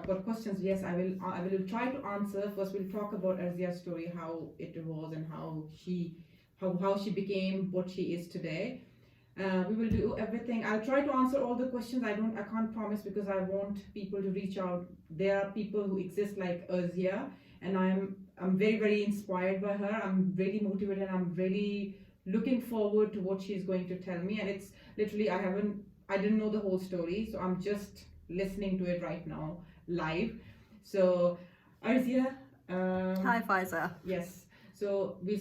I've got questions. Yes, I will try to answer. First, we'll talk about Arzia's story, how it was, and how she became what she is today. We will do everything. I'll try to answer all the questions. I can't promise because I want people to reach out. There are people who exist like Arzia, and I'm very, very inspired by her. I'm really motivated. I'm really looking forward to what she's going to tell me. And it's literally I didn't know the whole story, so I'm just listening to it right now live. So Arzia, Hi, Faiza. yes. So we'll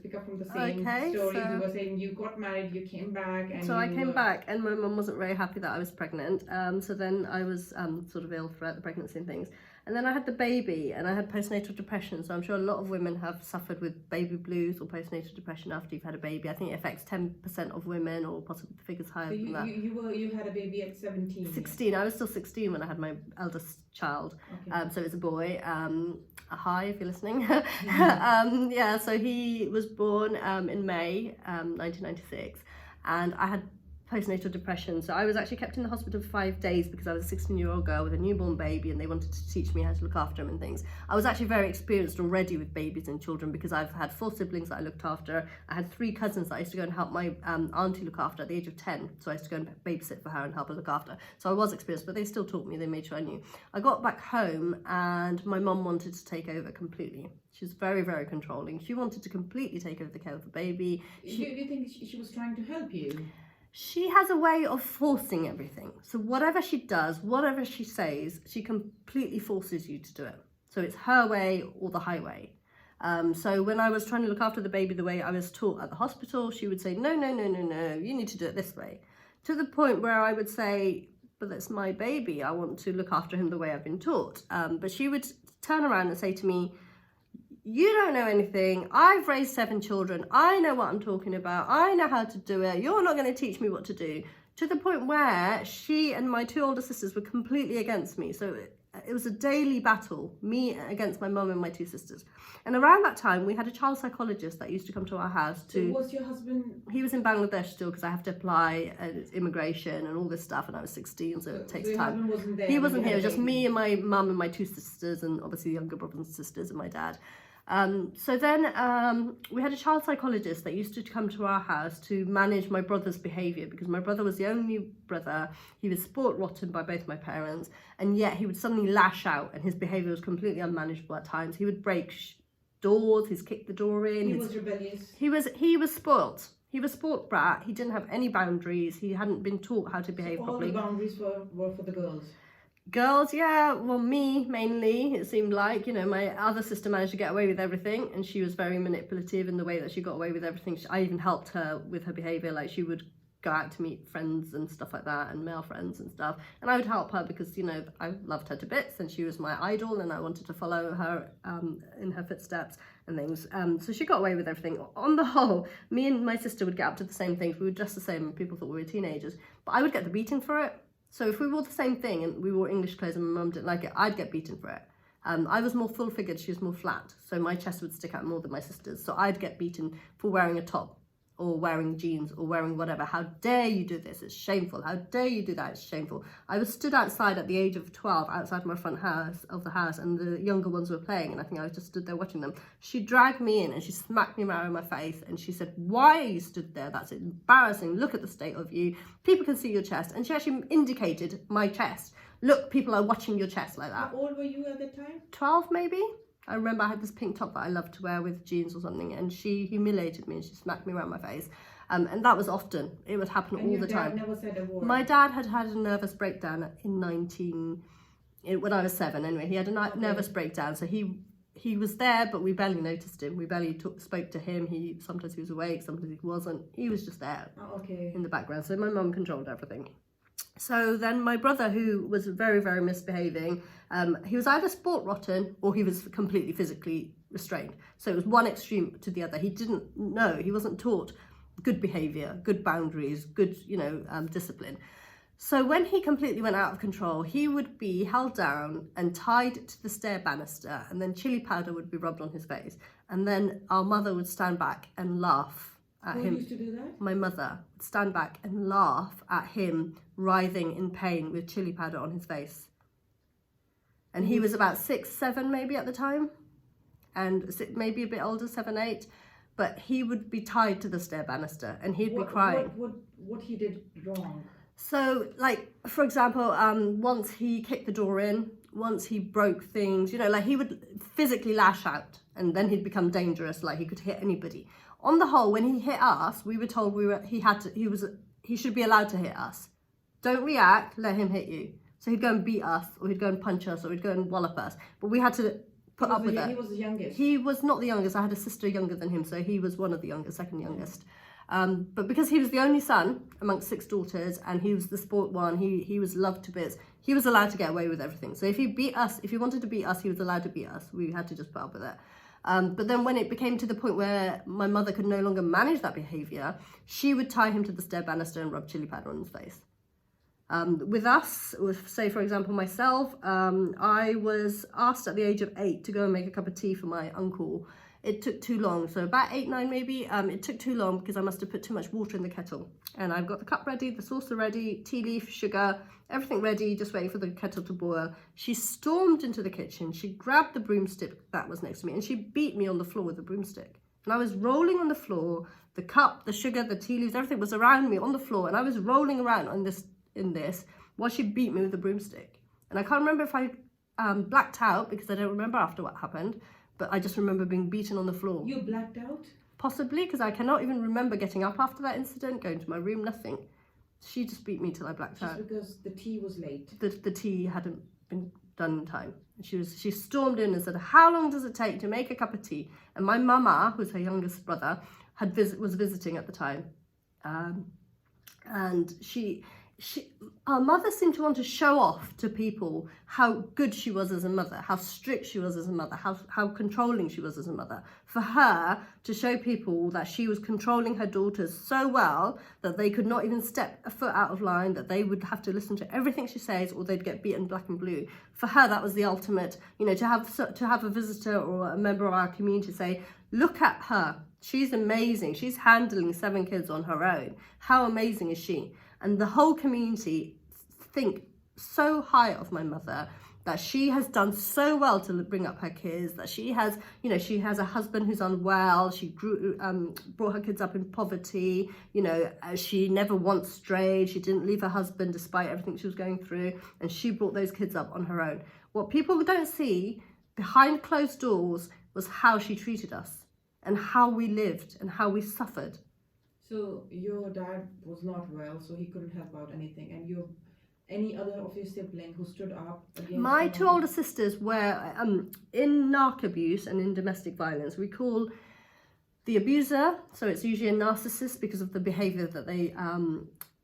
pick up from the same story. You were saying you got married, you came back, and I came back, and my mum wasn't very happy that I was pregnant. So then I was sort of ill throughout the pregnancy and things. And then I had the baby, and I had postnatal depression. So I'm sure a lot of women have suffered with baby blues or postnatal depression after you've had a baby. I think it affects 10% of women, or possibly the figure's higher than that. You had a baby at 17. 16. I was still 16 when I had my eldest child. Okay. So it was a boy. Hi, if you're listening. Yeah, so he was born in May 1996, and I had postnatal depression. So I was actually kept in the hospital for 5 days because I was a 16-year-old girl with a newborn baby, and they wanted to teach me how to look after him and things. I was actually very experienced already with babies and children because I've had 4 siblings that I looked after. I had 3 cousins that I used to go and help my auntie look after at the age of 10. So I used to go and babysit for her and help her look after. So I was experienced, but they still taught me. They made sure I knew. I got back home, and my mum wanted to take over completely. She was very, very controlling. She wanted to completely take over the care of the baby. Do you think she was trying to help you? She has a way of forcing everything. So whatever she does, whatever she says, she completely forces you to do it. So it's her way or the highway. So when I was trying to look after the baby the way I was taught at the hospital, she would say, no, you need to do it this way. To the point where I would say, but that's my baby. I want to look after him the way I've been taught. But she would turn around and say to me, you don't know anything. I've raised 7 children. I know what I'm talking about. I know how to do it. You're not going to teach me what to do. To the point where she and my 2 older sisters were completely against me. So it was a daily battle, me against my mum and my 2 sisters. And around that time, we had a child psychologist that used to come to our house to... So was your husband... He was in Bangladesh still because I have to apply immigration and all this stuff, and I was 16, so it takes time. Husband wasn't there. He wasn't here. It was just me and my mum and my 2 sisters, and obviously younger brothers and sisters and my dad. So then we had a child psychologist that used to come to our house to manage my brother's behaviour, because my brother was the only brother. He was sport rotten by both my parents, and yet he would suddenly lash out, and his behaviour was completely unmanageable at times. He would break doors, he'd kick the door in. He was rebellious. He was spoilt. He was a sport brat. He didn't have any boundaries. He hadn't been taught how to behave properly. All the boundaries were for the girls. Girls, yeah, well, me mainly, it seemed like, my other sister managed to get away with everything, and she was very manipulative in the way that she got away with everything. I even helped her with her behaviour, like she would go out to meet friends and stuff like that, and male friends and stuff, and I would help her because, I loved her to bits, and she was my idol, and I wanted to follow her in her footsteps and things. So she got away with everything. On the whole, me and my sister would get up to the same things. We were just the same, and people thought we were teenagers, but I would get the beating for it. So if we wore the same thing and we wore English clothes and my mum didn't like it, I'd get beaten for it. I was more full-figured, she was more flat, so my chest would stick out more than my sister's. So I'd get beaten for wearing a top or wearing jeans or wearing whatever. How dare you do this? It's shameful. How dare you do that? It's shameful. I was stood outside at the age of 12, outside my front of the house, and the younger ones were playing, and I think I was just stood there watching them. She dragged me in and she smacked me around my face, and she said, why are you stood there? That's embarrassing. Look at the state of you. People can see your chest. And she actually indicated my chest. Look, people are watching your chest like that. How old were you at the time? 12 maybe. I remember I had this pink top that I loved to wear with jeans or something, and she humiliated me and she smacked me around my face. And that was often. It would happen all the time. Never said a word. My dad had a nervous breakdown when I was 7 anyway. He had a nervous breakdown, so he was there, but we barely noticed him. We barely spoke to him. Sometimes he was awake, sometimes he wasn't. He was just there in the background. So my mum controlled everything. So then my brother, who was very, very misbehaving, he was either sport rotten or he was completely physically restrained. So it was one extreme to the other. He didn't know, he wasn't taught good behaviour, good boundaries, good, discipline. So when he completely went out of control, he would be held down and tied to the stair banister, and then chili powder would be rubbed on his face. And then our mother would stand back and laugh at him. Who used to do that? My mother would stand back and laugh at him writhing in pain with chili powder on his face. And he was about 6, 7 maybe at the time, and maybe a bit older, 7, 8. But he would be tied to the stair banister, and he'd be crying. What he did wrong? So, like, for example, once he kicked the door in, once he broke things, you know, like he would physically lash out, and then he'd become dangerous, like he could hit anybody. On the whole, when he hit us, we were told he should be allowed to hit us. Don't react, let him hit you. So he'd go and beat us, or he'd go and punch us, or he'd go and wallop us. But we had to put up with it. He was the youngest. He was not the youngest. I had a sister younger than him, so he was one of the youngest, second youngest. But because he was the only son amongst 6 daughters, and he was the sport one, he was loved to bits, he was allowed to get away with everything. So if he wanted to beat us, he was allowed to beat us. We had to just put up with it. But then when it became to the point where my mother could no longer manage that behaviour, she would tie him to the stair banister and rub chili powder on his face. With us, say for example myself, I was asked at the age of 8 to go and make a cup of tea for my uncle. It took too long, so about 8, 9 maybe, it took too long because I must have put too much water in the kettle. And I've got the cup ready, the saucer ready, tea leaf, sugar, everything ready, just waiting for the kettle to boil. She stormed into the kitchen, she grabbed the broomstick that was next to me, and she beat me on the floor with the broomstick. And I was rolling on the floor, the cup, the sugar, the tea leaves, everything was around me on the floor, and I was rolling around in this while she beat me with the broomstick. And I can't remember if I blacked out, because I don't remember after what happened, but I just remember being beaten on the floor. You blacked out? Possibly, because I cannot even remember getting up after that incident, going to my room, nothing. She just beat me till I blacked out. Just because the tea was late? The tea hadn't been done in time. She stormed in and said, how long does it take to make a cup of tea? And my mama, who's her youngest brother, was visiting at the time. And our mother seemed to want to show off to people how good she was as a mother, how strict she was as a mother, how controlling she was as a mother. For her to show people that she was controlling her daughters so well that they could not even step a foot out of line, that they would have to listen to everything she says or they'd get beaten black and blue. For her, that was the ultimate, you know, to have a visitor or a member of our community say, look at her, she's amazing, she's handling 7 kids on her own. How amazing is she? And the whole community think so high of my mother, that she has done so well to bring up her kids, that she has, you know, she has a husband who's unwell, she brought her kids up in poverty, you know, she never once strayed, she didn't leave her husband despite everything she was going through, and she brought those kids up on her own. What people don't see behind closed doors was how she treated us, and how we lived, and how we suffered. So your dad was not well, so he couldn't help out anything, and any other of your sibling who stood up against my 2 older sisters were in narc abuse and in domestic violence. We call the abuser, so it's usually a narcissist because of the behaviour that they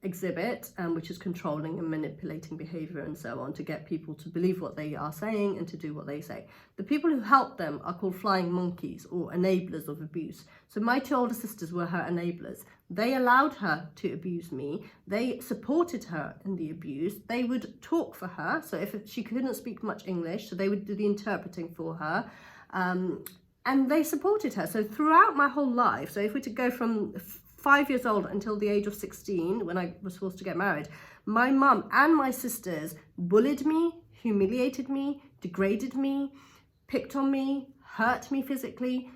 exhibit, which is controlling and manipulating behaviour and so on, to get people to believe what they are saying and to do what they say. The people who help them are called flying monkeys, or enablers of abuse. So my 2 older sisters were her enablers. They allowed her to abuse me. They supported her in the abuse. They would talk for her. So if she couldn't speak much English, so they would do the interpreting for her. And they supported her. So throughout my whole life, so if we to go from 5 years old until the age of 16, when I was forced to get married, my mum and my sisters bullied me, humiliated me, degraded me, picked on me, hurt me physically.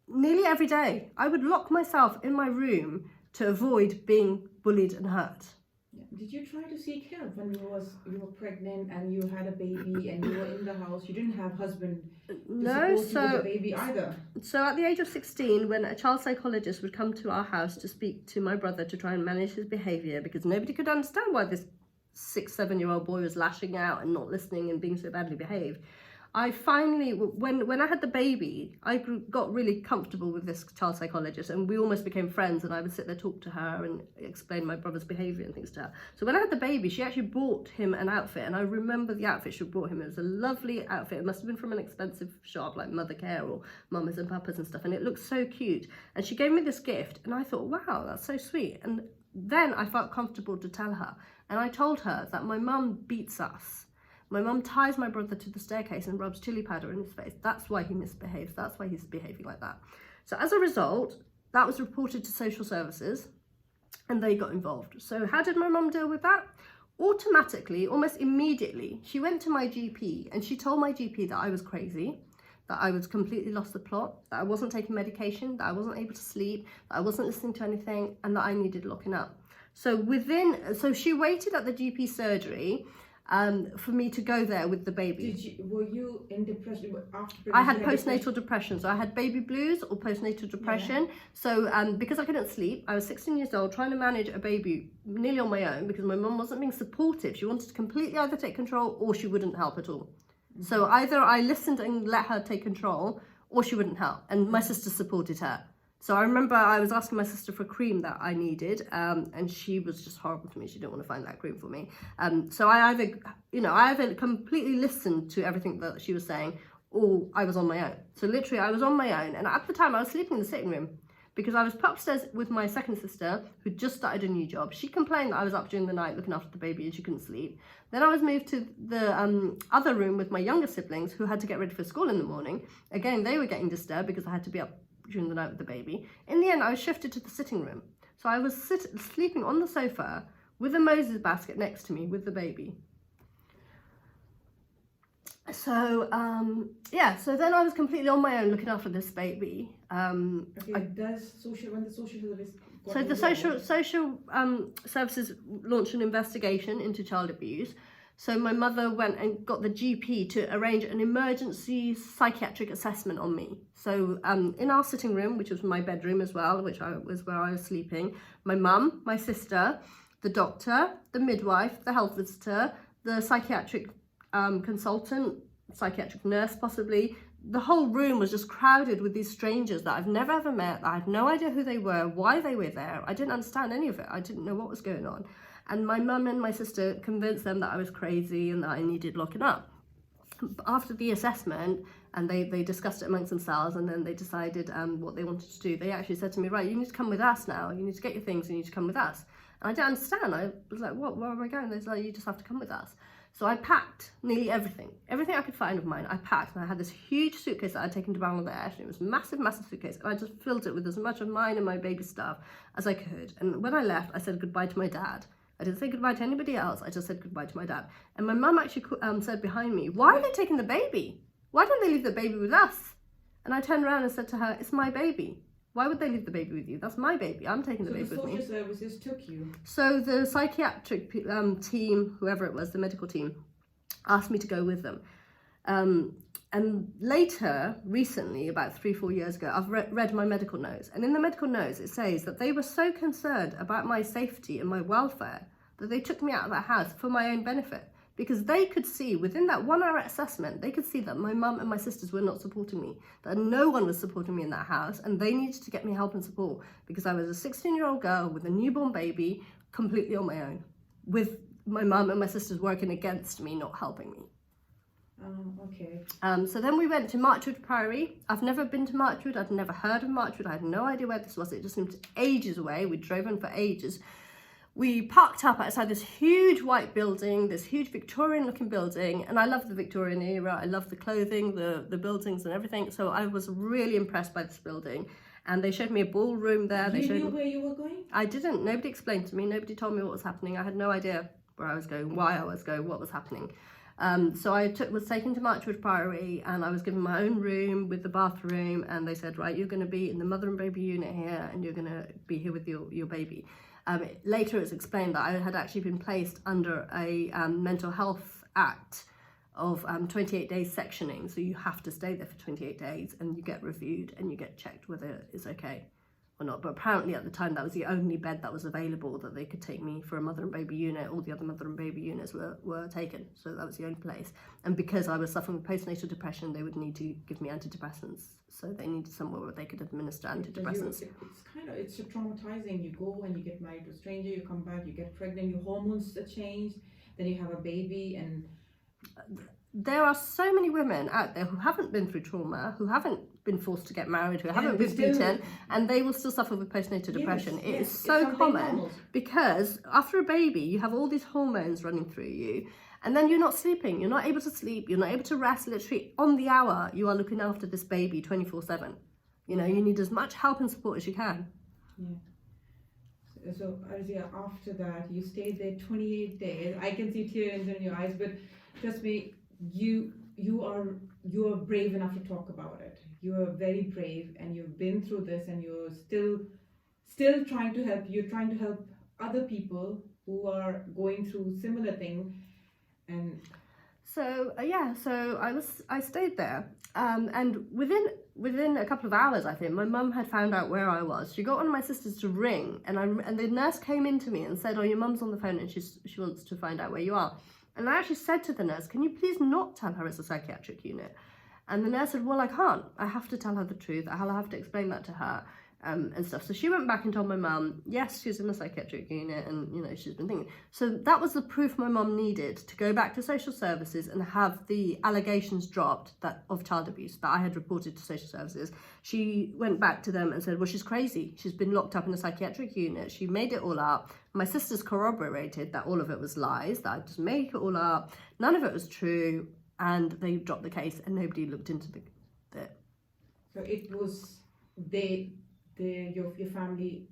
Nearly every day, I would lock myself in my room to avoid being bullied and hurt. Did you try to seek help when you were pregnant and you had a baby and you were in the house? You didn't have husband to support you with the baby either. So at the age of 16, when a child psychologist would come to our house to speak to my brother to try and manage his behaviour, because nobody could understand why this 6-7-year-old boy was lashing out and not listening and being so badly behaved, I finally, when I had the baby, I got really comfortable with this child psychologist, and we almost became friends, and I would sit there, talk to her and explain my brother's behaviour and things to her. So when I had the baby, she actually bought him an outfit, and I remember the outfit she bought him. It was a lovely outfit. It must have been from an expensive shop like Mother Care or Mamas and Papas and stuff, and it looked so cute. And she gave me this gift, and I thought, wow, that's so sweet. And then I felt comfortable to tell her, and I told her that my mum beats us. My mum ties my brother to the staircase and rubs chili powder in his face. That's why he misbehaves. That's why he's behaving like that. So as a result, that was reported to social services and they got involved. So how did my mum deal with that? automatically, almost immediately, she went to my GP and she told my GP that I was crazy, that I was completely lost the plot, that I wasn't taking medication, that I wasn't able to sleep, that I wasn't listening to anything, and that I needed looking up. So she waited at the GP surgery for me to go there with the baby. Were you in depression after pregnancy? I had postnatal depression. So I had baby blues or postnatal depression. So because I couldn't sleep, I was 16 years old trying to manage a baby nearly on my own because my mum wasn't being supportive. She wanted to completely either take control or she wouldn't help at all. So either I listened and let her take control or she wouldn't help. And my sister supported her. So I remember I was asking my sister for cream that I needed, and she was just horrible to me. She didn't want to find that cream for me. So I either completely listened to everything that she was saying, or I was on my own. So literally, I was on my own, and at the time, I was sleeping in the sitting room because I was put upstairs with my second sister, who just started a new job. She complained that I was up during the night looking after the baby, and she couldn't sleep. Then I was moved to the other room with my younger siblings, who had to get ready for school in the morning. Again, they were getting disturbed because I had to be up during the night with the baby. In the end, I was shifted to the sitting room. So I was sleeping on the sofa with a Moses basket next to me with the baby. So, so then I was completely on my own looking after this baby. When the social service So the social services launched an investigation into child abuse. So my mother went and got the GP to arrange an emergency psychiatric assessment on me. So in our sitting room, which was my bedroom as well, was where I was sleeping, my mum, my sister, the doctor, the midwife, the health visitor, the psychiatric consultant, psychiatric nurse possibly, the whole room was just crowded with these strangers that I've never ever met. I had no idea who they were, why they were there. I didn't understand any of it. I didn't know what was going on. And my mum and my sister convinced them that I was crazy and that I needed locking up. After the assessment, and they discussed it amongst themselves, and then they decided what they wanted to do. They actually said to me, right, you need to come with us now. You need to get your things, you need to come with us. And I didn't understand. I was like, what, where am I going? They said, you just have to come with us. So I packed nearly everything I could find of mine. I packed, and I had this huge suitcase that I'd taken to Bangladesh, and it was a massive, massive suitcase, and I just filled it with as much of mine and my baby stuff as I could. And when I left, I said goodbye to my dad. I didn't say goodbye to anybody else. I just said goodbye to my dad. And my mum actually said behind me, why are they taking the baby? Why don't they leave the baby with us? And I turned around and said to her, it's my baby. Why would they leave the baby with you? That's my baby. I'm taking the baby with me. So the social services took you? So the psychiatric team, whoever it was, the medical team, asked me to go with them. And later, recently, about 3-4 years ago, I've read my medical notes. And in the medical notes, it says that they were so concerned about my safety and my welfare that they took me out of that house for my own benefit. Because they could see, within that 1-hour assessment, they could see that my mum and my sisters were not supporting me, that no one was supporting me in that house, and they needed to get me help and support because I was a 16-year-old girl with a newborn baby, completely on my own, with my mum and my sisters working against me, not helping me. Okay. So then we went to Marchwood Priory. I've never been to Marchwood. I'd never heard of Marchwood. I had no idea where this was. It just seemed ages away. We drove in for ages. We parked up outside this huge white building, this huge Victorian-looking building, and I love the Victorian era. I love the clothing, the buildings and everything. So I was really impressed by this building. And they showed me a ballroom there. You knew where you were going? I didn't. Nobody explained to me. Nobody told me what was happening. I had no idea where I was going, why I was going, what was happening. So I was taken to Marchwood Priory, and I was given my own room with the bathroom, and they said, right, you're going to be in the mother and baby unit here, and you're going to be here with your baby. Later it's explained that I had actually been placed under a mental health act of 28 days sectioning, so you have to stay there for 28 days, and you get reviewed, and you get checked whether it's okay or not. But apparently at the time that was the only bed that was available that they could take me for a mother and baby unit. All the other mother and baby units were taken, so that was the only place. And because I was suffering with postnatal depression, they would need to give me antidepressants, so they needed somewhere where they could administer antidepressants. It's traumatizing. You go and you get married to a stranger, you come back, you get pregnant, your hormones change, then you have a baby. And there are so many women out there who haven't been through trauma, who haven't been forced to get married, who haven't been beaten, and they will still suffer with postnatal depression. It is so common because after a baby, you have all these hormones running through you, and then you're not sleeping, you're not able to sleep, you're not able to rest. Literally on the hour, you are looking after this baby 24/7. You know, you need as much help and support as you can. Yeah. So Arzia, after that, you stayed there 28 days. I can see tears in your eyes, but trust me, you are brave enough to talk about it. You are very brave, and you've been through this, and you're still trying to help. You're trying to help other people who are going through similar thing, and So I stayed there, and within a couple of hours, I think my mum had found out where I was. She got one of my sisters to ring, and the nurse came in to me and said, "Oh, your mum's on the phone, and she wants to find out where you are." And I actually said to the nurse, "Can you please not tell her it's a psychiatric unit?" And the nurse said, "Well, I can't. I have to tell her the truth. I'll have to explain that to her." And stuff. So she went back and told my mum, yes, she's in a psychiatric unit, and she's been thinking. So that was the proof my mum needed to go back to social services and have the allegations dropped of child abuse that I had reported to social services. She went back to them and said, well, she's crazy. She's been locked up in a psychiatric unit. She made it all up. My sisters corroborated that all of it was lies, that I just made it all up. None of it was true, and they dropped the case, and nobody looked into the. So it was your family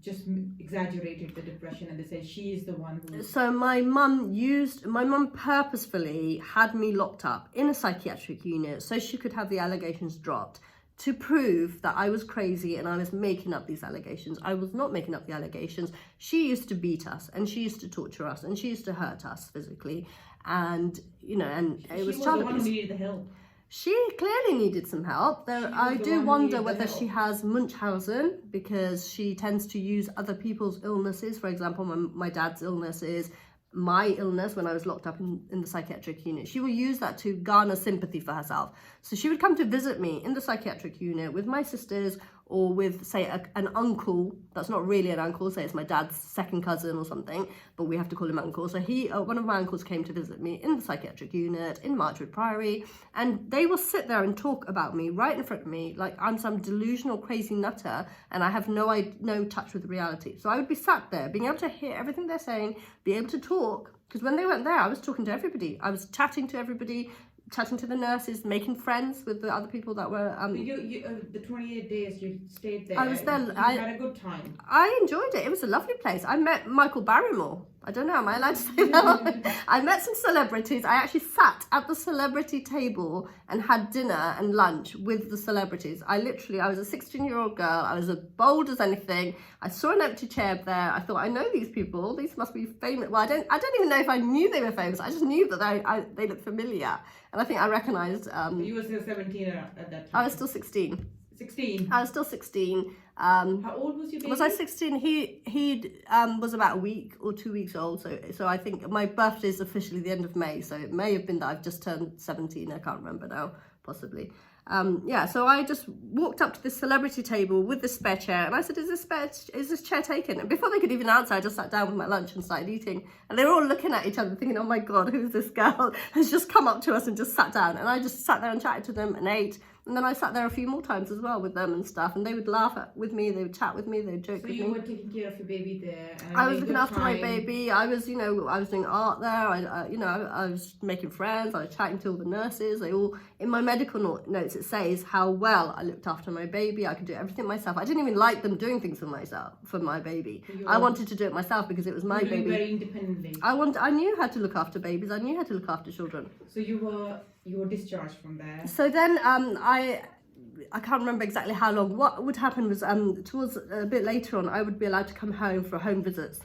just exaggerated the depression, and they said she is the one who. So my mum purposefully had me locked up in a psychiatric unit so she could have the allegations dropped to prove that I was crazy and I was making up these allegations. I was not making up the allegations. She used to beat us, and she used to torture us, and she used to hurt us physically, and and it was child abuse. She was the one who needed the help. She clearly needed some help. I do wonder whether she has Munchausen, because she tends to use other people's illnesses. For example, my dad's illness is my illness when I was locked up in the psychiatric unit. She will use that to garner sympathy for herself. So she would come to visit me in the psychiatric unit with my sisters, or with, say, an uncle that's not really an uncle, say it's my dad's second cousin or something, but we have to call him uncle. So one of my uncles came to visit me in the psychiatric unit in Marchwood Priory, and they will sit there and talk about me right in front of me like I'm some delusional crazy nutter, and I have no touch with reality. So I would be sat there being able to hear everything they're saying, be able to talk, because when they weren't there, I was talking to everybody. I was chatting to everybody, chatting to the nurses, making friends with the other people that were. The 28 days you stayed there. I was there. I had a good time. I enjoyed it. It was a lovely place. I met Michael Barrymore. I don't know, am I allowed to say that? I met some celebrities. I actually sat at the celebrity table and had dinner and lunch with the celebrities. I was a 16-year-old girl. I was as bold as anything. I saw an empty chair there. I thought, I know these people. These must be famous. Well, I don't even know if I knew they were famous. I just knew that they looked familiar. And I think I recognised. You were still 17 at that time. I was still 16. 16. I was still 16. How old was your baby? Was I 16? He was about a week or 2 weeks old. So I think my birthday is officially the end of May. So it may have been that I've just turned 17. I can't remember now, possibly. So I just walked up to this celebrity table with the spare chair, and I said, is this chair taken? And before they could even answer, I just sat down with my lunch and started eating. And they were all looking at each other thinking, oh my God, who's this girl has just come up to us and just sat down? And I just sat there and chatted to them and ate. And then I sat there a few more times as well with them and stuff, and they would laugh with me, they would chat with me, they would joke with me. So you were taking care of your baby there? And I was looking after my baby. I was, I was doing art there. I was making friends. I was chatting to all the nurses. In my medical notes, it says how well I looked after my baby. I could do everything myself. I didn't even like them doing things for my baby. I wanted to do it myself because it was my baby. Very independently. I knew how to look after babies. I knew how to look after children. So you were discharged from there. So then I can't remember exactly how long. What would happen was towards a bit later on, I would be allowed to come home for home visits.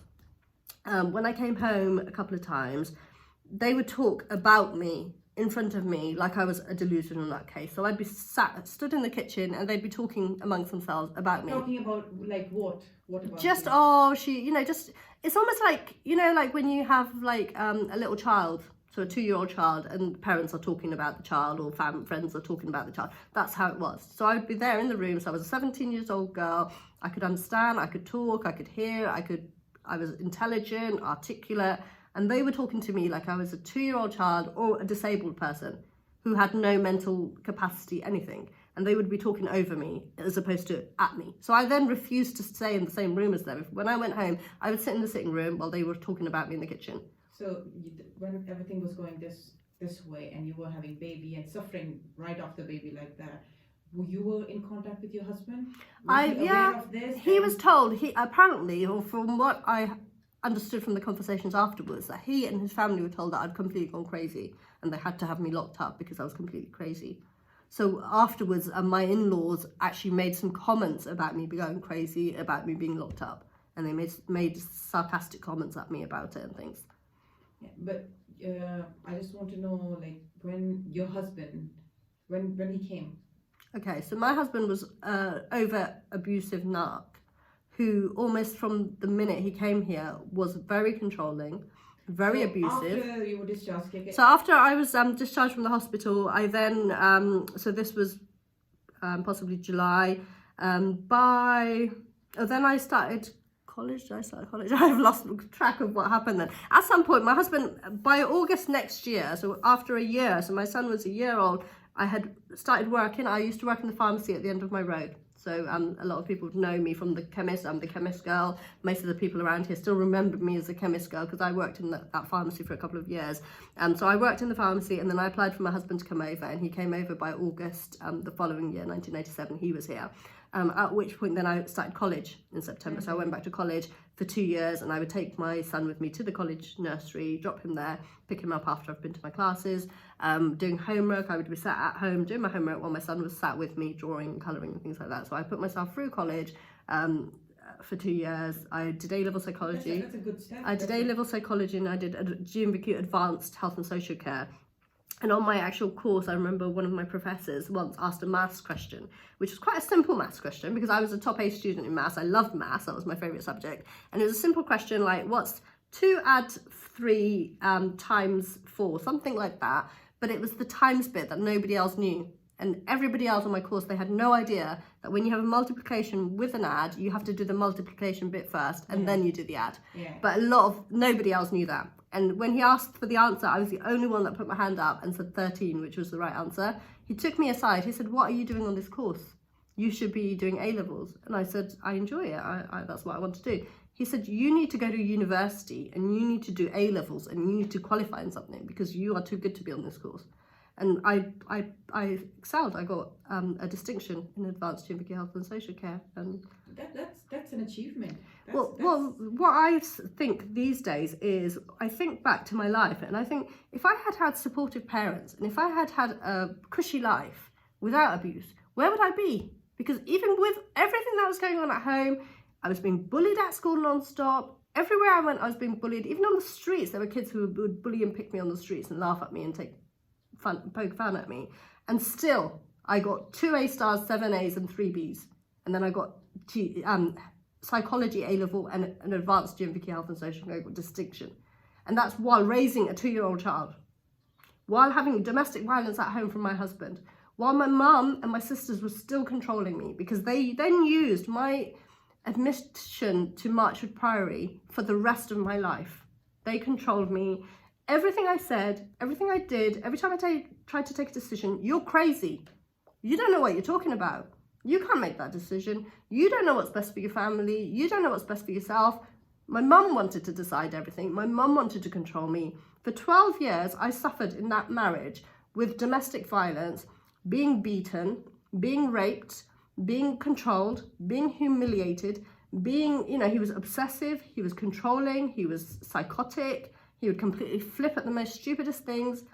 When I came home a couple of times, they would talk about me in front of me like I was a delusional nutcase. So I'd be stood in the kitchen, and they'd be talking amongst themselves about me. Talking about like what? What about? Just it's almost like like when you have like a little child. So a 2-year-old child, and parents are talking about the child, or friends are talking about the child. That's how it was. So I would be there in the room. So I was a 17-year-old girl. I could understand, I could talk, I could hear, I was intelligent, articulate, and they were talking to me like I was a 2-year-old child or a disabled person who had no mental capacity, anything. And they would be talking over me as opposed to at me. So I then refused to stay in the same room as them. When I went home, I would sit in the sitting room while they were talking about me in the kitchen. So when everything was going this way, and you were having baby and suffering right off the baby like that, you were in contact with your husband? I Was he yeah, aware of this? he And- was told, he apparently, or from what I understood from the conversations afterwards, that he and his family were told that I'd completely gone crazy and they had to have me locked up because I was completely crazy. So afterwards, my in-laws actually made some comments about me going crazy, about me being locked up, and they made sarcastic comments at me about it and things. Yeah, but I just want to know, like, when your husband, when he came. Okay, so my husband was over abusive narc, who almost from the minute he came here was very controlling, very abusive. After you were discharged, okay. So after I was discharged from the hospital, I then, so this was possibly July, then I started college. Did I start college? I've lost track of what happened then. At some point, my husband, by August next year, so after a year, so my son was a year old, I had started working. I used to work in the pharmacy at the end of my road. So a lot of people know me from the chemist. I'm the chemist girl. Most of the people around here still remember me as the chemist girl because I worked in that pharmacy for a couple of years. So I worked in the pharmacy, and then I applied for my husband to come over, and he came over by August the following year, 1997. He was here. At which point then I started college in September. So I went back to college for 2 years, and I would take my son with me to the college nursery, drop him there, pick him up after I've been to my classes, doing homework. I would be sat at home doing my homework while my son was sat with me drawing, colouring and things like that. So I put myself through college for 2 years. I did A-level psychology. That's a good step. I did A-level psychology, and I did a GMVQ advanced health and social care. And on my actual course, I remember one of my professors once asked a maths question, which was quite a simple maths question because I was a top A student in maths. I loved maths. That was my favourite subject. And it was a simple question like, what's 2 add 3 times 4? Something like that. But it was the times bit that nobody else knew. And everybody else on my course, they had no idea that when you have a multiplication with an add, you have to do the multiplication bit first and then you do the add. Yeah. But nobody else knew that. And when he asked for the answer, I was the only one that put my hand up and said 13, which was the right answer. He took me aside. He said, "What are you doing on this course? You should be doing A-levels." And I said, "I enjoy it. That's what I want to do." He said, "You need to go to university and you need to do A-levels and you need to qualify in something because you are too good to be on this course." And I excelled. I got a distinction in advanced GMVQ health and social care. And that's an achievement. Well, what I think these days is I think back to my life, and I think if I had had supportive parents and if I had had a cushy life without abuse, where would I be? Because even with everything that was going on at home, I was being bullied at school non-stop. Everywhere I went, I was being bullied. Even on the streets, there were kids who would bully and pick me on the streets and laugh at me and poke fun at me. And still, I got 2 A stars, 7 A's and 3 B's. And then I got psychology A-level and an advanced GMVQ health and social care distinction. And that's while raising a 2-year-old child, while having domestic violence at home from my husband, while my mum and my sisters were still controlling me because they then used my admission to Marchwood Priory for the rest of my life. They controlled me. Everything I said, everything I did, every time I tried to take a decision, "You're crazy. You don't know what you're talking about. You can't make that decision. You don't know what's best for your family. You don't know what's best for yourself." My mum wanted to decide everything. My mum wanted to control me. For 12 years, I suffered in that marriage with domestic violence, being beaten, being raped, being controlled, being humiliated, he was obsessive, he was controlling, he was psychotic, he would completely flip at the most stupidest things.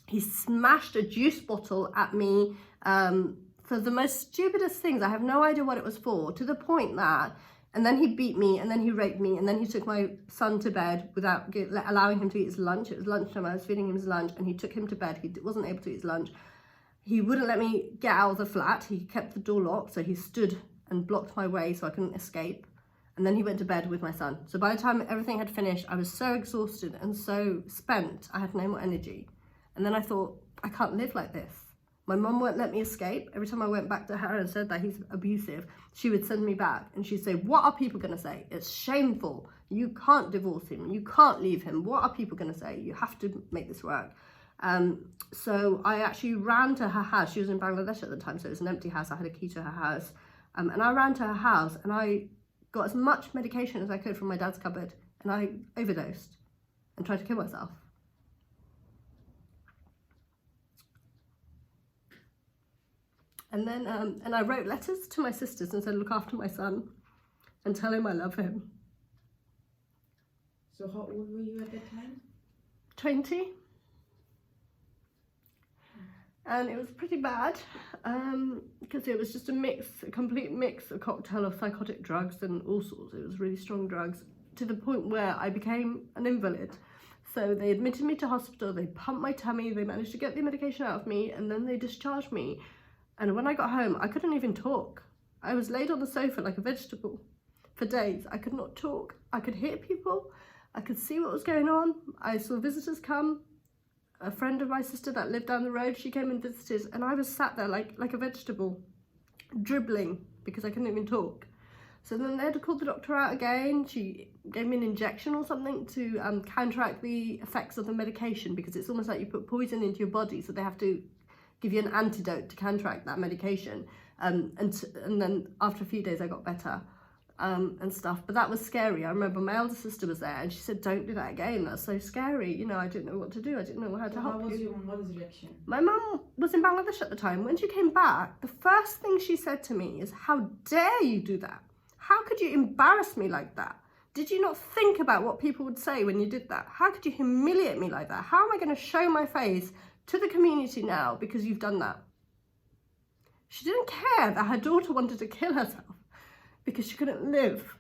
He smashed a juice bottle at me for the most stupidest things. I have no idea what it was for, to the point that, and then he beat me, and then he raped me, and then he took my son to bed without allowing him to eat his lunch. It was lunchtime, I was feeding him his lunch, and he took him to bed. He wasn't able to eat his lunch. He wouldn't let me get out of the flat. He kept the door locked, so he stood and blocked my way so I couldn't escape. And then he went to bed with my son. So by the time everything had finished, I was so exhausted and so spent, I had no more energy. And then I thought, I can't live like this. My mum won't let me escape. Every time I went back to her and said that he's abusive, she would send me back and she'd say, "What are people going to say? It's shameful. You can't divorce him. You can't leave him. What are people going to say? You have to make this work." So I actually ran to her house. She was in Bangladesh at the time, so it was an empty house. I had a key to her house. And I ran to her house and I got as much medication as I could from my dad's cupboard, and I overdosed and tried to kill myself. And then and I wrote letters to my sisters and said, look after my son and tell him I love him. So how old were you at that time? 20. And it was pretty bad because it was just a complete mix, a cocktail of psychotic drugs and all sorts. It was really strong drugs, to the point where I became an invalid. So they admitted me to hospital, they pumped my tummy, they managed to get the medication out of me, and then they discharged me. And when I got home, I couldn't even talk. I was laid on the sofa like a vegetable for days. I could not talk. I could hear people. I could see what was going on. I saw visitors come. A friend of my sister that lived down the road, she came and visited, and I was sat there like a vegetable, dribbling, because I couldn't even talk. So then they had to call the doctor out again. She gave me an injection or something to counteract the effects of the medication, because it's almost like you put poison into your body, so they have to give you an antidote to counteract that medication. And then after a few days I got better and stuff, but that was scary. I remember my elder sister was there and she said, don't do that again, that's so scary. You know, I didn't know what to do, I didn't know how to help you. How was your mother's reaction? My mum was in Bangladesh at the time. When she came back, the first thing she said to me is, how dare you do that? How could you embarrass me like that? Did you not think about what people would say when you did that? How could you humiliate me like that? How am I going to show my face to the community now because you've done that? She didn't care that her daughter wanted to kill herself because she couldn't live